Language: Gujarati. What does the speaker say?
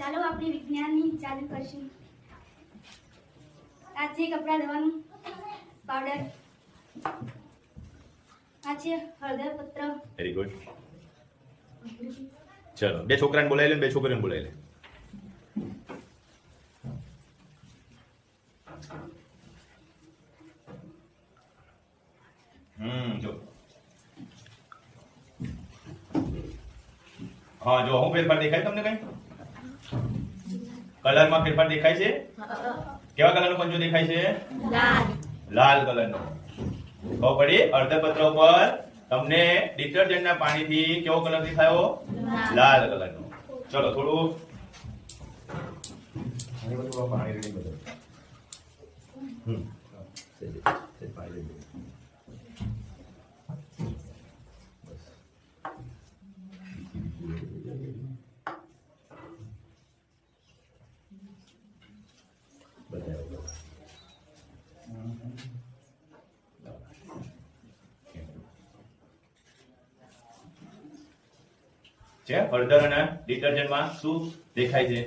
ચાલો આપણે વિજ્ઞાનની ચાલુ કરશું. આ છે કપડાં ધોવાનું પાવડર, આ છે હળદર પત્ર. Very good. ચલો બે છોકરાને બોલાવી લે, બે છોકરીને બોલાવી લે. જો હા, જો હું ફેરફાર દેખાય તમને કઈ? કલરમાં ફેરફાર દેખાય છે? કેવા કલરનો પંજો દેખાય છે? લાલ કલરનો. ખબર પડી? અર્ધપત્ર ઉપર તમને ડિટર્જન્ટના પાણીથી કેવો કલર દેખાયો? લાલ કલરનો. ચલો થોડું પાણી રેડી બધું. છે હળદર અને ડિટર્જન્ટમાં શું દેખાય છે?